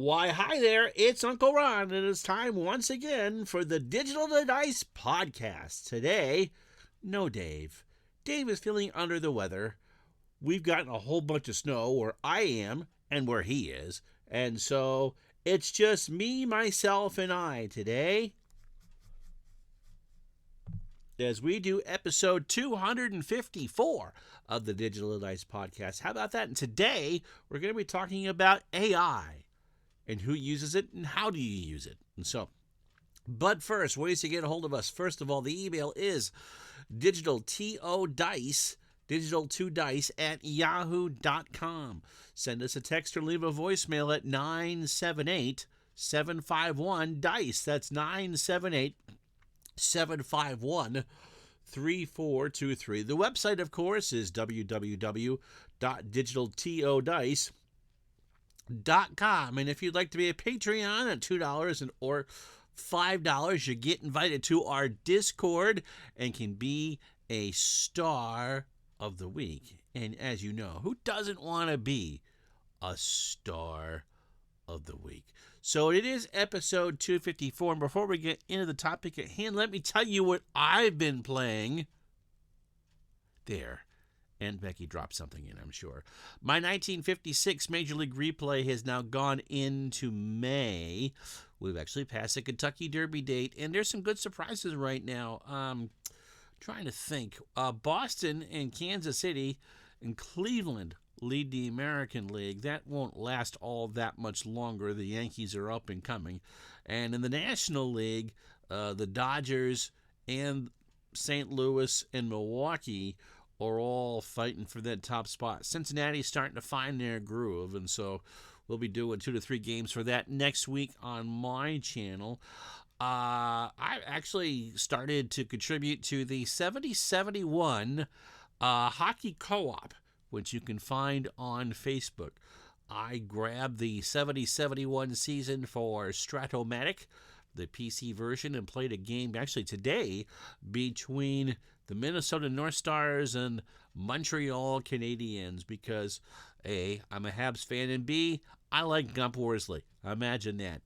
Why, hi there, it's Uncle Ron, and it's time once again for the Digital to Dice podcast. Today, no Dave. Dave is feeling under the weather. We've gotten a whole bunch of snow where I am and where he is, and so it's just me, myself, and I today as we do episode 254 of the Digital to Dice podcast. How about that? And today, we're going to be talking about AI. And who uses it, and how do you use it? And so, but first, ways to get a hold of us. First of all, the email is digital2dice, digital2dice at yahoo.com. Send us a text or leave a voicemail at 978-751-DICE. That's 978-751-3423. The website, of course, is www.digitaltodice.com. And if you'd like to be a Patreon at $2 or $5, you get invited to our Discord and can be a star of the week. And as you know, who doesn't want to be a star of the week? So it is episode 254. And before we get into the topic at hand, let me tell you what I've been playing. There. And Becky dropped something in, I'm sure. My 1956 Major League Replay has now gone into May. We've actually passed the Kentucky Derby date, and there's some good surprises right now. Trying to think. Boston and Kansas City and Cleveland lead the American League. That won't last all that much longer. The Yankees are up and coming. And in the National League, the Dodgers and St. Louis and Milwaukee are all fighting for that top spot. Cincinnati's starting to find their groove, and so we'll be doing 2 to 3 games for that next week on my channel. I actually started to contribute to the 7071 Hockey Co-op, which you can find on Facebook. I grabbed the 7071 season for Stratomatic, the PC version, and played a game actually today between the Minnesota North Stars and Montreal Canadiens because A, I'm a Habs fan, and B, I like Gump Worsley. Imagine that.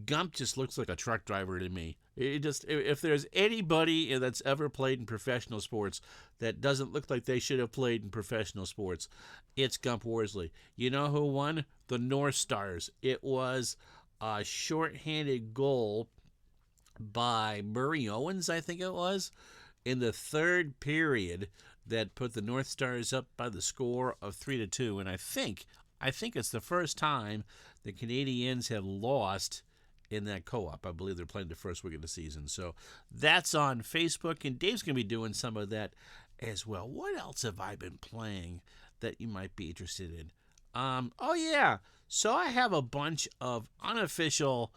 Gump just looks like a truck driver to me. If there's anybody that's ever played in professional sports that doesn't look like they should have played in professional sports, it's Gump Worsley. You know who won? The North Stars. It was a shorthanded goal by Murray Owens, I think it was, in the third period that put the North Stars up by the score of 3-2. And I think it's the first time the Canadiens have lost in that co-op. I believe they're playing the first week of the season. So that's on Facebook, and Dave's going to be doing some of that as well. What else have I been playing that you might be interested in? Oh, yeah. So I have a bunch of unofficial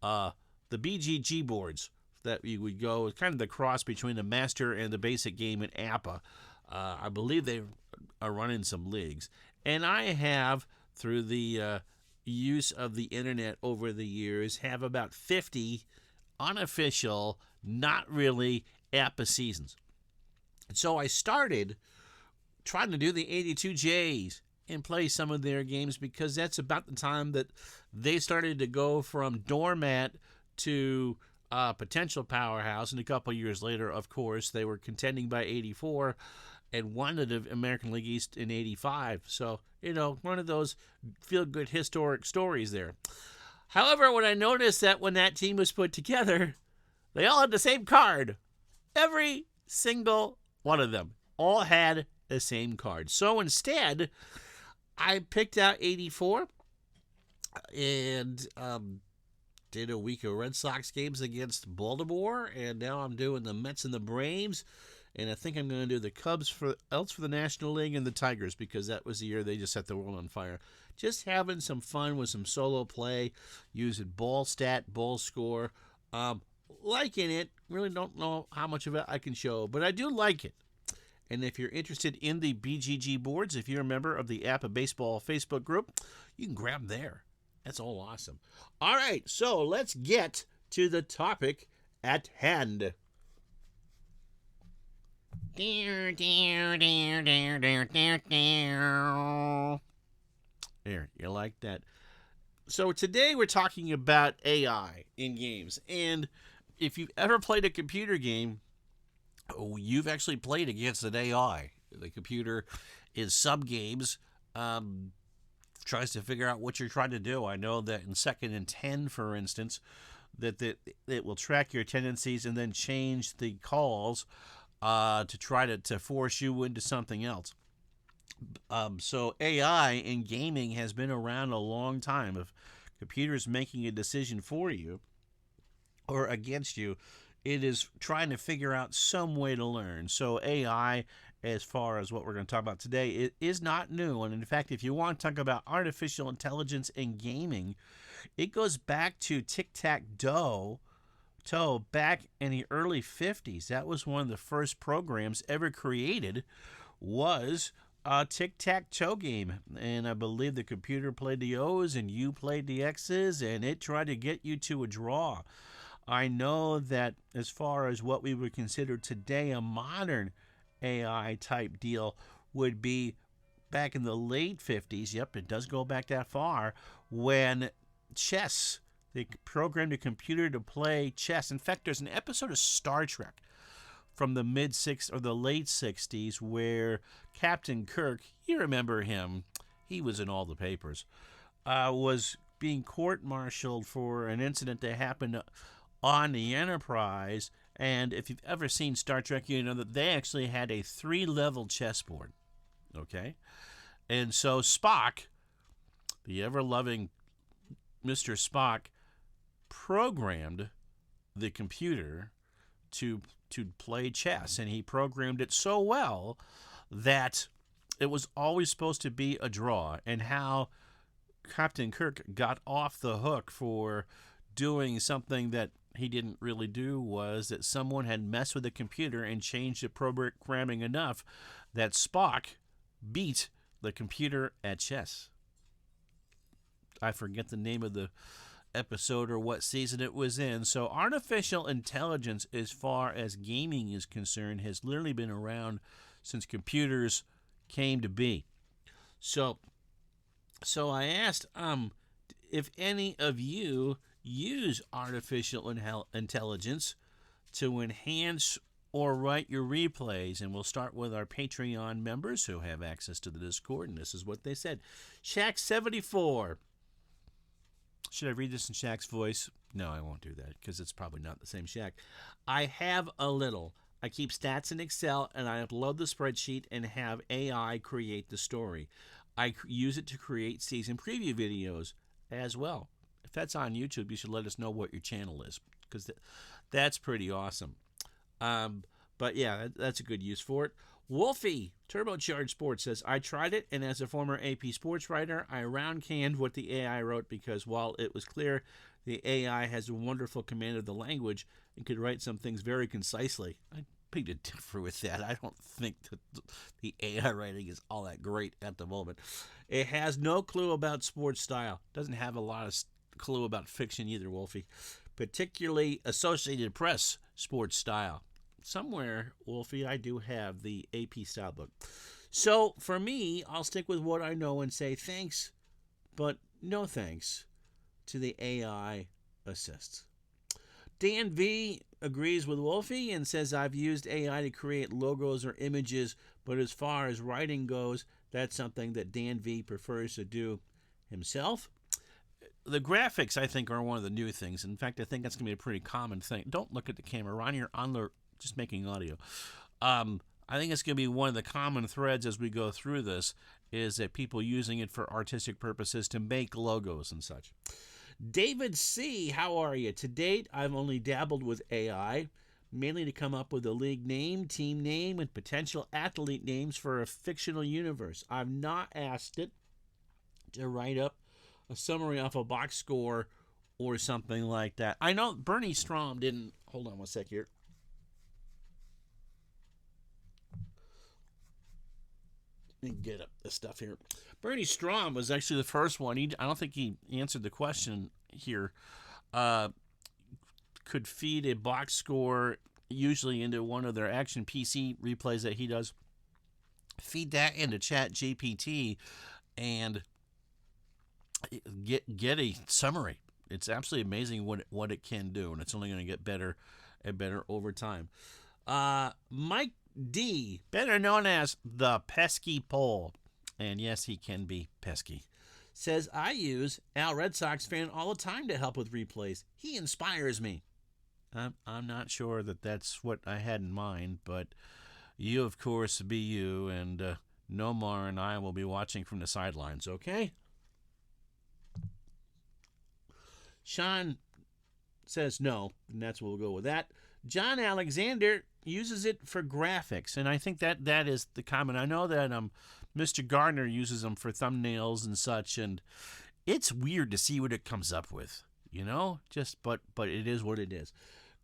the BGG boards that you would go, kind of the cross between the master and the basic game in APA. I believe they are running some leagues. And I have, through the use of the internet over the years, have about 50 unofficial, not really APA seasons. And so I started trying to do the 82Js and play some of their games because that's about the time that they started to go from doormat to potential powerhouse. And a couple years later, of course, they were contending by 84 and won the American League East in 85. So, one of those feel-good historic stories there. However, when I noticed that when that team was put together, they all had the same card. Every single one of them all had the same card. So instead, I picked out 84 and did a week of Red Sox games against Baltimore, and now I'm doing the Mets and the Braves, and I think I'm going to do the Cubs for the National League and the Tigers because that was the year they just set the world on fire. Just having some fun with some solo play, using ball stat, ball score, liking it. Really don't know how much of it I can show, but I do like it. And if you're interested in the BGG boards, if you're a member of the APA Baseball Facebook group, you can grab them there. That's all awesome. All right, so let's get to the topic at hand. There, you like that? So today we're talking about AI in games. And if you've ever played a computer game, you've actually played against an AI. The computer is sub games. Um, Tries to figure out what you're trying to do. I know that in Second and 10, for instance, that it will track your tendencies and then change the calls to try to force you into something else. So AI in gaming has been around a long time. If computers making a decision for you or against you, it is trying to figure out some way to learn. So AI, as far as what we're going to talk about today, it is not new. And in fact, if you want to talk about artificial intelligence in gaming, it goes back to tic-tac-toe back in the early 50s. That was one of the first programs ever created, was a tic-tac-toe game. And I believe the computer played the O's and you played the X's, and it tried to get you to a draw. I know that as far as what we would consider today a modern AI type deal would be back in the late 50s. Yep, it does go back that far, when chess, they programmed a computer to play chess. In fact, there's an episode of Star Trek from the late 60s where Captain Kirk, you remember him, he was in all the papers, was being court-martialed for an incident that happened on the Enterprise. And if you've ever seen Star Trek, you know that they actually had a 3-level chessboard. Okay? And so Spock, the ever-loving Mr. Spock, programmed the computer to play chess, and he programmed it so well that it was always supposed to be a draw. And how Captain Kirk got off the hook for doing something that he didn't really do was that someone had messed with the computer and changed the programming enough that Spock beat the computer at chess. I forget the name of the episode or what season it was in. So artificial intelligence, as far as gaming is concerned, has literally been around since computers came to be. So I asked if any of you use artificial intelligence to enhance or write your replays. And we'll start with our Patreon members who have access to the Discord, and this is what they said. Shaq74. Should I read this in Shaq's voice? No, I won't do that because it's probably not the same Shaq. I have a little. I keep stats in Excel and I upload the spreadsheet and have AI create the story. I use it to create season preview videos as well. If that's on YouTube, you should let us know what your channel is, because that's pretty awesome. But yeah, that's a good use for it. Wolfie, Turbocharged Sports, says, I tried it, and as a former AP sports writer, I round canned what the AI wrote, because while it was clear the AI has a wonderful command of the language and could write some things very concisely, I beg to differ with that. I don't think that the AI writing is all that great at the moment. It has no clue about sports style. Doesn't have a lot of clue about fiction either, Wolfie. Particularly Associated Press sports style. Somewhere, Wolfie, I do have the AP style book. So for me, I'll stick with what I know and say thanks, but no thanks to the AI assists. Dan V agrees with Wolfie and says, I've used AI to create logos or images, but as far as writing goes, that's something that Dan V prefers to do himself. The graphics, I think, are one of the new things. In fact, I think that's going to be a pretty common thing. Don't look at the camera. Ron, you're on the just making audio. I think it's going to be one of the common threads as we go through this, is that people using it for artistic purposes to make logos and such. David C., how are you? To date, I've only dabbled with AI, mainly to come up with a league name, team name, and potential athlete names for a fictional universe. I've not asked it to write up a summary off a box score or something like that. I know Bernie Strom didn't. Hold on one sec here. Let me get up the stuff here. Bernie Strom was actually the first one. I don't think he answered the question here. Could feed a box score usually into one of their Action PC replays that he does. Feed that into Chat GPT, and get a summary. It's absolutely amazing what it can do, and it's only going to get better and better over time. Mike D, better known as the Pesky Pole, and yes, he can be pesky, says, I use Al Red Sox fan all the time to help with replays. He inspires me. I'm not sure that that's what I had in mind, but you, of course, be you, and Nomar and I will be watching from the sidelines, okay? Sean says no, and that's what we'll go with that. John Alexander uses it for graphics, and I think that is the common. I know that Mr. Gardner uses them for thumbnails and such, and it's weird to see what it comes up with, but it is what it is.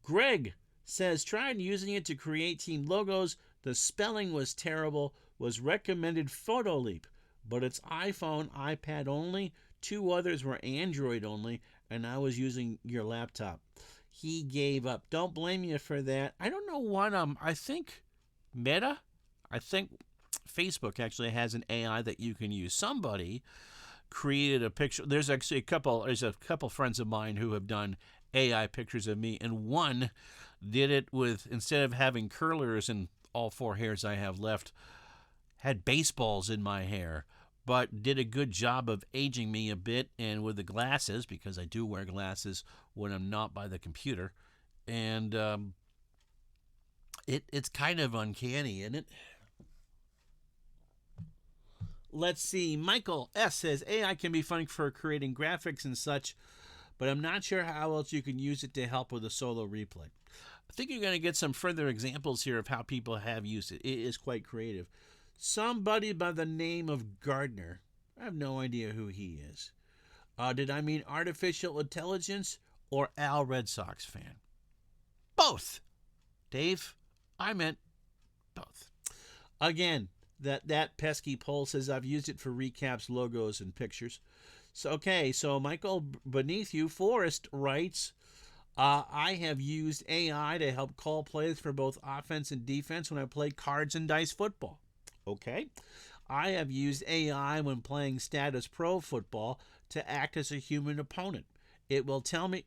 Greg says, tried using it to create team logos. The spelling was terrible. Was recommended Photoleap, but it's iPhone, iPad only. 2 others were Android only, and I was using your laptop. He gave up. Don't blame you for that. I don't know what I think Meta, I think Facebook actually has an AI that you can use. Somebody created a picture. There's a couple friends of mine who have done AI pictures of me, and one did it with, instead of having curlers and all 4 hairs I have left, had baseballs in my hair, but did a good job of aging me a bit, and with the glasses, because I do wear glasses when I'm not by the computer, and it's kind of uncanny, isn't it? Let's see. Michael S. says, AI can be fun for creating graphics and such, but I'm not sure how else you can use it to help with a solo replay. I think you're going to get some further examples here of how people have used it. It is quite creative. Somebody by the name of Gardner. I have no idea who he is. Did I mean artificial intelligence or Al Red Sox fan? Both. Dave, I meant both. Again, that pesky poll says I've used it for recaps, logos, and pictures. So Michael beneath you, Forrest, writes, I have used AI to help call plays for both offense and defense when I play cards and dice football. Okay. I have used AI when playing status pro football to act as a human opponent. It will tell me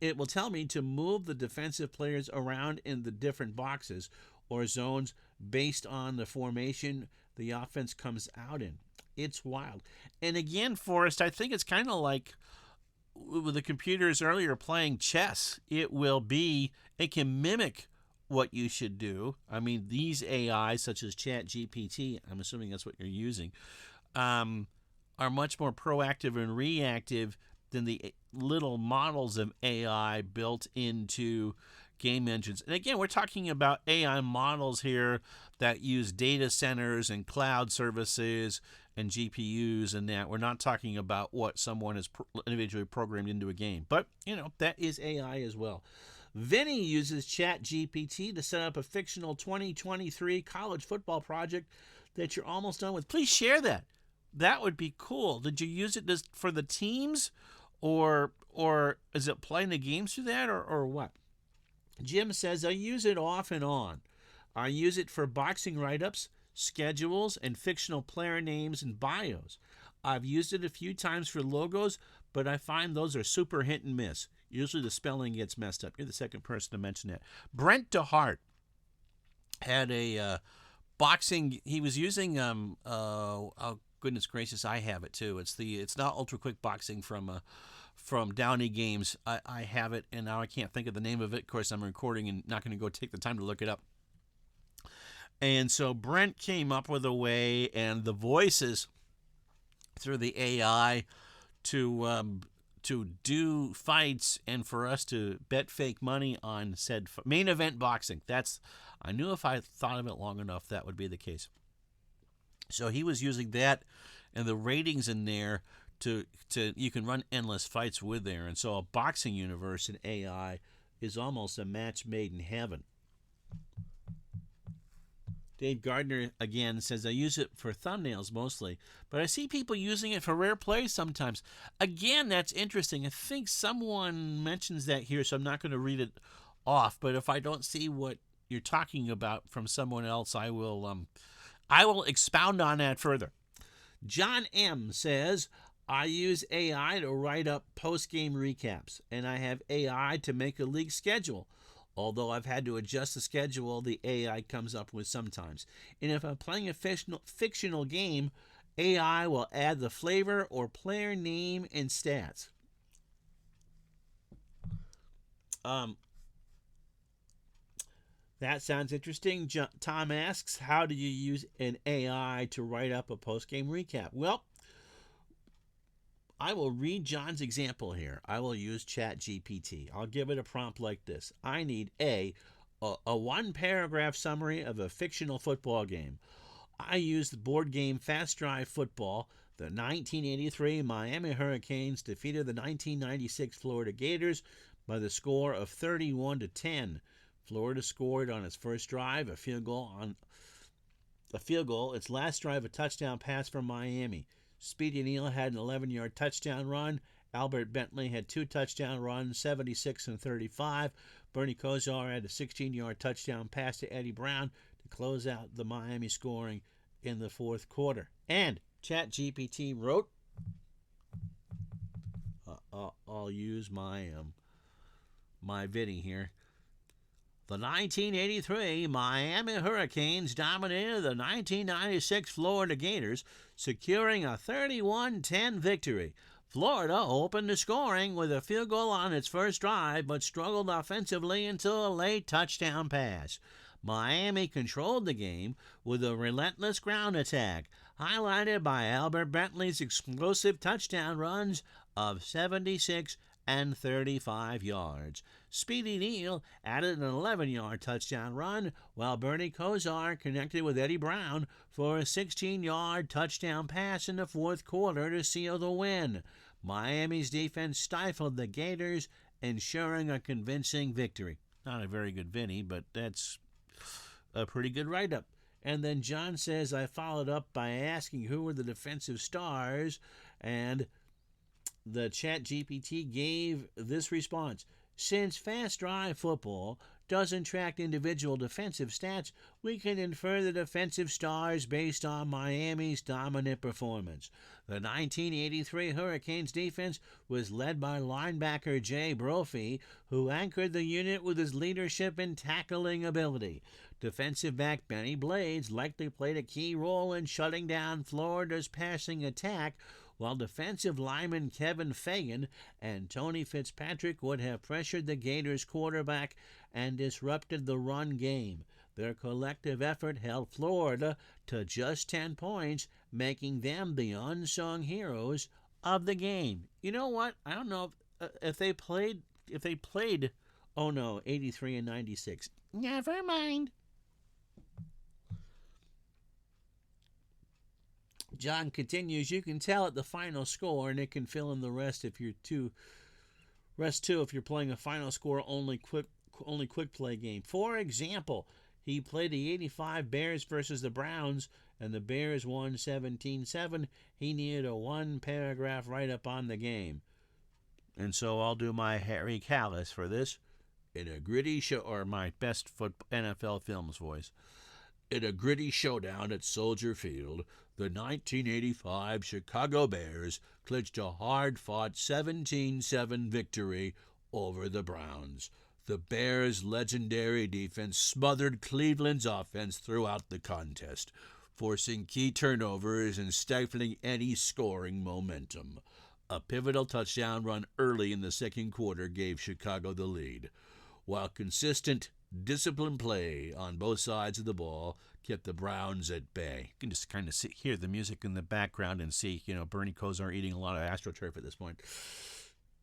to move the defensive players around in the different boxes or zones based on the formation the offense comes out in. It's wild. And again, Forrest, I think it's kind of like with the computers earlier playing chess. It can mimic what you should do. I mean, these AIs, such as ChatGPT, I'm assuming that's what you're using, are much more proactive and reactive than the little models of AI built into game engines. And again, we're talking about AI models here that use data centers and cloud services and GPUs and that. We're not talking about what someone has individually programmed into a game. But, that is AI as well. Vinny uses ChatGPT to set up a fictional 2023 college football project that you're almost done with. Please share that. That would be cool. Did you use it for the teams, or is it playing the games through that, or what? Jim says, I use it off and on. I use it for boxing write-ups, schedules, and fictional player names and bios. I've used it a few times for logos, but I find those are super hit and miss. Usually the spelling gets messed up. You're the second person to mention that. Brent DeHart had a boxing. He was using oh goodness gracious, I have it too. It's not Ultra Quick Boxing from Downey Games. I have it, and now I can't think of the name of it. Of course, I'm recording and not going to go take the time to look it up. And so Brent came up with a way, and the voices through the AI to do fights and for us to bet fake money on said main event boxing. I knew if I thought of it long enough that would be the case. So he was using that and the ratings in there to you can run endless fights with there. And so a boxing universe in AI is almost a match made in heaven. Dave Gardner, again, says, I use it for thumbnails mostly, but I see people using it for rare plays sometimes. Again, that's interesting. I think someone mentions that here, so I'm not going to read it off, but if I don't see what you're talking about from someone else, I will expound on that further. John M. says, I use AI to write up post-game recaps, and I have AI to make a league schedule. Although I've had to adjust the schedule the AI comes up with sometimes. And if I'm playing a fictional game, AI will add the flavor or player name and stats. That sounds interesting. Tom asks, how do you use an AI to write up a post-game recap? Well, I will read John's example here. I will use ChatGPT. I'll give it a prompt like this. I need a one-paragraph summary of a fictional football game. I used the board game Fast Drive Football. The 1983 Miami Hurricanes defeated the 1996 Florida Gators by the score of 31-10. Florida scored on its first drive a field goal, its last drive a touchdown pass from Miami. Speedy Neal had an 11-yard touchdown run. Albert Bentley had 2 touchdown runs, 76 and 35. Bernie Kosar had a 16-yard touchdown pass to Eddie Brown to close out the Miami scoring in the fourth quarter. And ChatGPT wrote, I'll use my Vidi here. The 1983 Miami Hurricanes dominated the 1996 Florida Gators, securing a 31-10 victory. Florida opened the scoring with a field goal on its first drive, but struggled offensively until a late touchdown pass. Miami controlled the game with a relentless ground attack, highlighted by Albert Bentley's explosive touchdown runs of 76 and 35 yards. Speedy Neal added an 11-yard touchdown run, while Bernie Kosar connected with Eddie Brown for a 16-yard touchdown pass in the fourth quarter to seal the win. Miami's defense stifled the Gators, ensuring a convincing victory. Not a very good Vinny, but that's a pretty good write-up. And then John says, I followed up by asking who were the defensive stars, and the ChatGPT gave this response. Since Fast Drive Football doesn't track individual defensive stats, we can infer the defensive stars based on Miami's dominant performance. The 1983 Hurricanes defense was led by linebacker Jay Brophy, who anchored the unit with his leadership and tackling ability. Defensive back Benny Blades likely played a key role in shutting down Florida's passing attack, while defensive lineman Kevin Fagan and Tony Fitzpatrick would have pressured the Gators' quarterback and disrupted the run game. Their collective effort held Florida to just 10 points, making them the unsung heroes of the game. You know what? I don't know if they played 83 and 96. Never mind. John continues, you can tell at the final score, and it can fill in the rest if you're if you're playing a final score only quick play game. For example, he played the 85 Bears versus the Browns, and the Bears won 17-7. He needed a one-paragraph write-up on the game. And so I'll do my Harry Callis for this in a gritty show, or my best NFL Films voice. In a gritty showdown at Soldier Field, the 1985 Chicago Bears clinched a hard-fought 17-7 victory over the Browns. The Bears' legendary defense smothered Cleveland's offense throughout the contest, forcing key turnovers and stifling any scoring momentum. A pivotal touchdown run early in the second quarter gave Chicago the lead, while consistent, disciplined play on both sides of the ball kept the Browns at bay. You can just kind of hear the music in the background and see, Bernie Kosar eating a lot of AstroTurf at this point.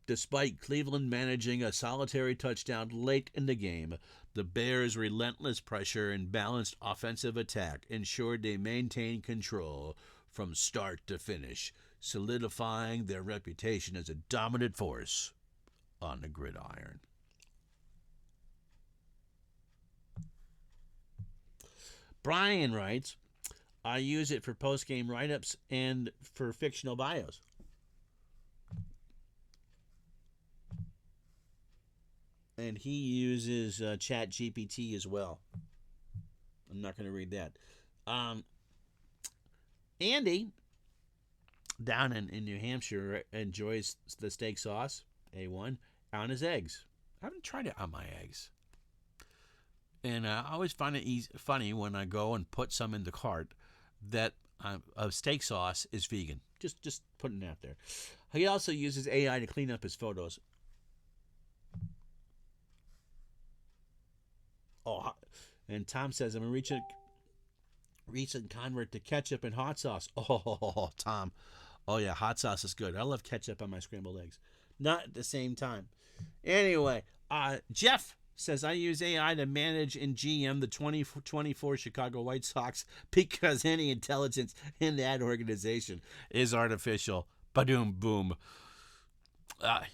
Despite Cleveland managing a solitary touchdown late in the game, the Bears' relentless pressure and balanced offensive attack ensured they maintained control from start to finish, solidifying their reputation as a dominant force on the gridiron. Brian writes, I use it for post-game write-ups and for fictional bios. And he uses ChatGPT as well. I'm not going to read that. Andy down in New Hampshire enjoys the steak sauce, A1, on his eggs. I haven't tried it on my eggs. And I always find it funny when I go and put some in the cart that a steak sauce is vegan. Just putting it out there. He also uses AI to clean up his photos. Oh, and Tom says, I'm a recent convert to ketchup and hot sauce. Oh, Tom. Oh, yeah, hot sauce is good. I love ketchup on my scrambled eggs. Not at the same time. Anyway, Jeff says, I use AI to manage and GM the 2024 Chicago White Sox because any intelligence in that organization is artificial. Ba-doom, boom.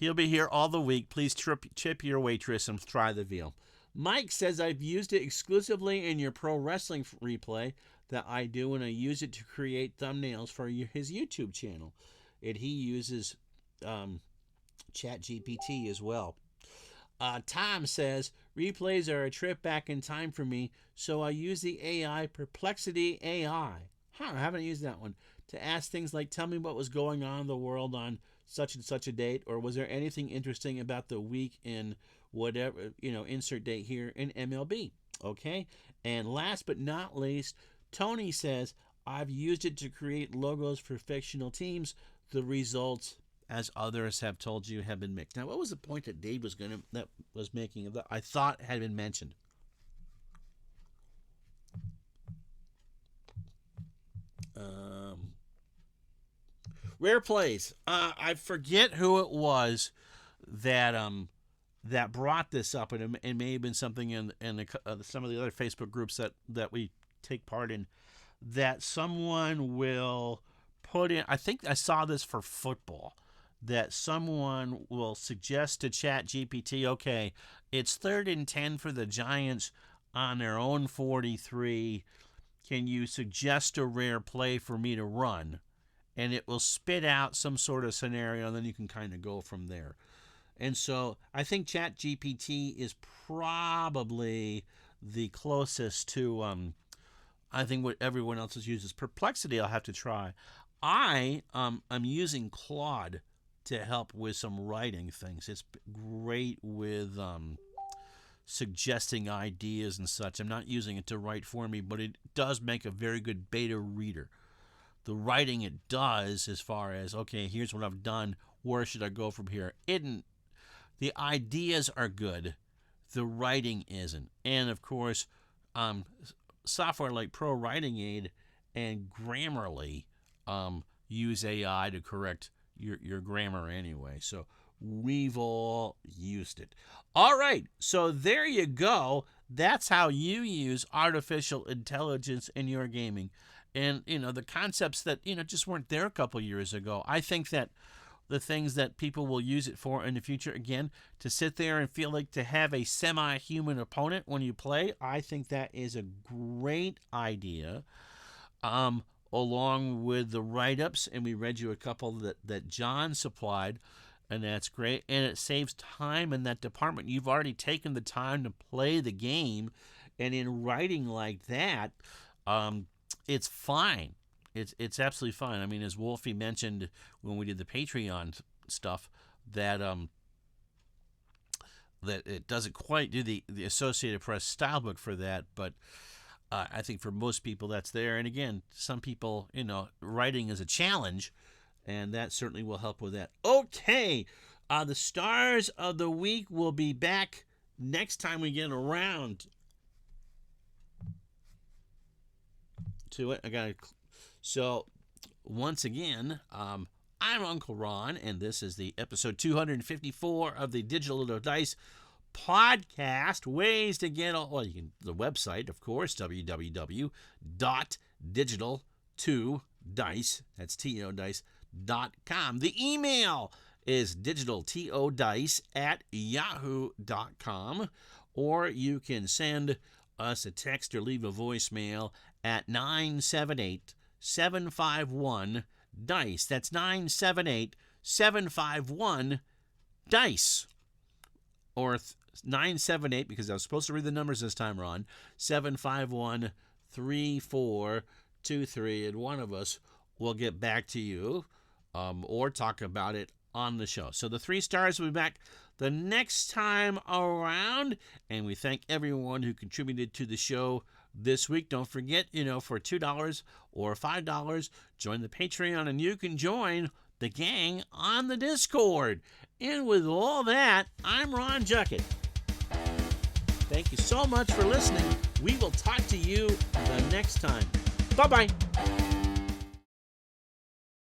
He'll be here all the week. Please chip your waitress and try the veal. Mike says, I've used it exclusively in your pro wrestling replay that I do, and I use it to create thumbnails for his YouTube channel. And he uses ChatGPT as well. Tom says, replays are a trip back in time for me, so I use the AI Perplexity AI. I haven't used that one. To ask things like, tell me what was going on in the world on such and such a date, or was there anything interesting about the week in whatever, insert date here in MLB. Okay? And last but not least, Tony says, I've used it to create logos for fictional teams. The results, as others have told you, have been mixed. Now, what was the point that Dave was making of that? I thought had been mentioned. Rare plays. I forget who it was that brought this up, and it may have been something in some of the other Facebook groups that we take part in. That someone will put in. I think I saw this for football. That someone will suggest to ChatGPT, okay, it's 3rd and 10 for the Giants on their own 43. Can you suggest a rare play for me to run? And it will spit out some sort of scenario, and then you can kind of go from there. And so I think ChatGPT is probably the closest to, I think, what everyone else uses. Perplexity I'll have to try. I'm using Claude to help with some writing things. It's great with suggesting ideas and such. I'm not using it to write for me, but it does make a very good beta reader. The writing it does, as far as, okay, here's what I've done, where should I go from here? The ideas are good, the writing isn't. And of course, software like Pro Writing Aid and Grammarly use AI to correct your grammar anyway. So we've all used it. All right, so there you go. That's how you use artificial intelligence in your gaming. And, the concepts that, just weren't there a couple years ago. I think that the things that people will use it for in the future, again, to sit there and feel like to have a semi-human opponent when you play, I think that is a great idea. Along with the write-ups, and we read you a couple that John supplied, and that's great. And it saves time in that department. You've already taken the time to play the game, and in writing like that, it's fine. It's absolutely fine. I mean, as Wolfie mentioned when we did the Patreon stuff, that it doesn't quite do the Associated Press style book for that, but I think for most people that's there. And again, some people, writing is a challenge, and that certainly will help with that. Okay, the stars of the week will be back next time we get around to it. So once again, I'm Uncle Ron, and this is the episode 254 of the Digital Dice podcast. Ways to get the website, of course, www.digital2dice, that's TODice.com. The email is digitaltodice@yahoo.com, or you can send us a text or leave a voicemail at 978-751-DICE. That's 978-751-DICE. Or 978, because I was supposed to read the numbers this time, Ron, 751-3423, and one of us will get back to you or talk about it on the show. So the 3 stars will be back the next time around, and we thank everyone who contributed to the show this week. Don't forget, for $2 or $5, join the Patreon, and you can join the gang on the Discord. And with all that, I'm Ron Juckett. Thank you so much for listening. We will talk to you the next time. Bye-bye.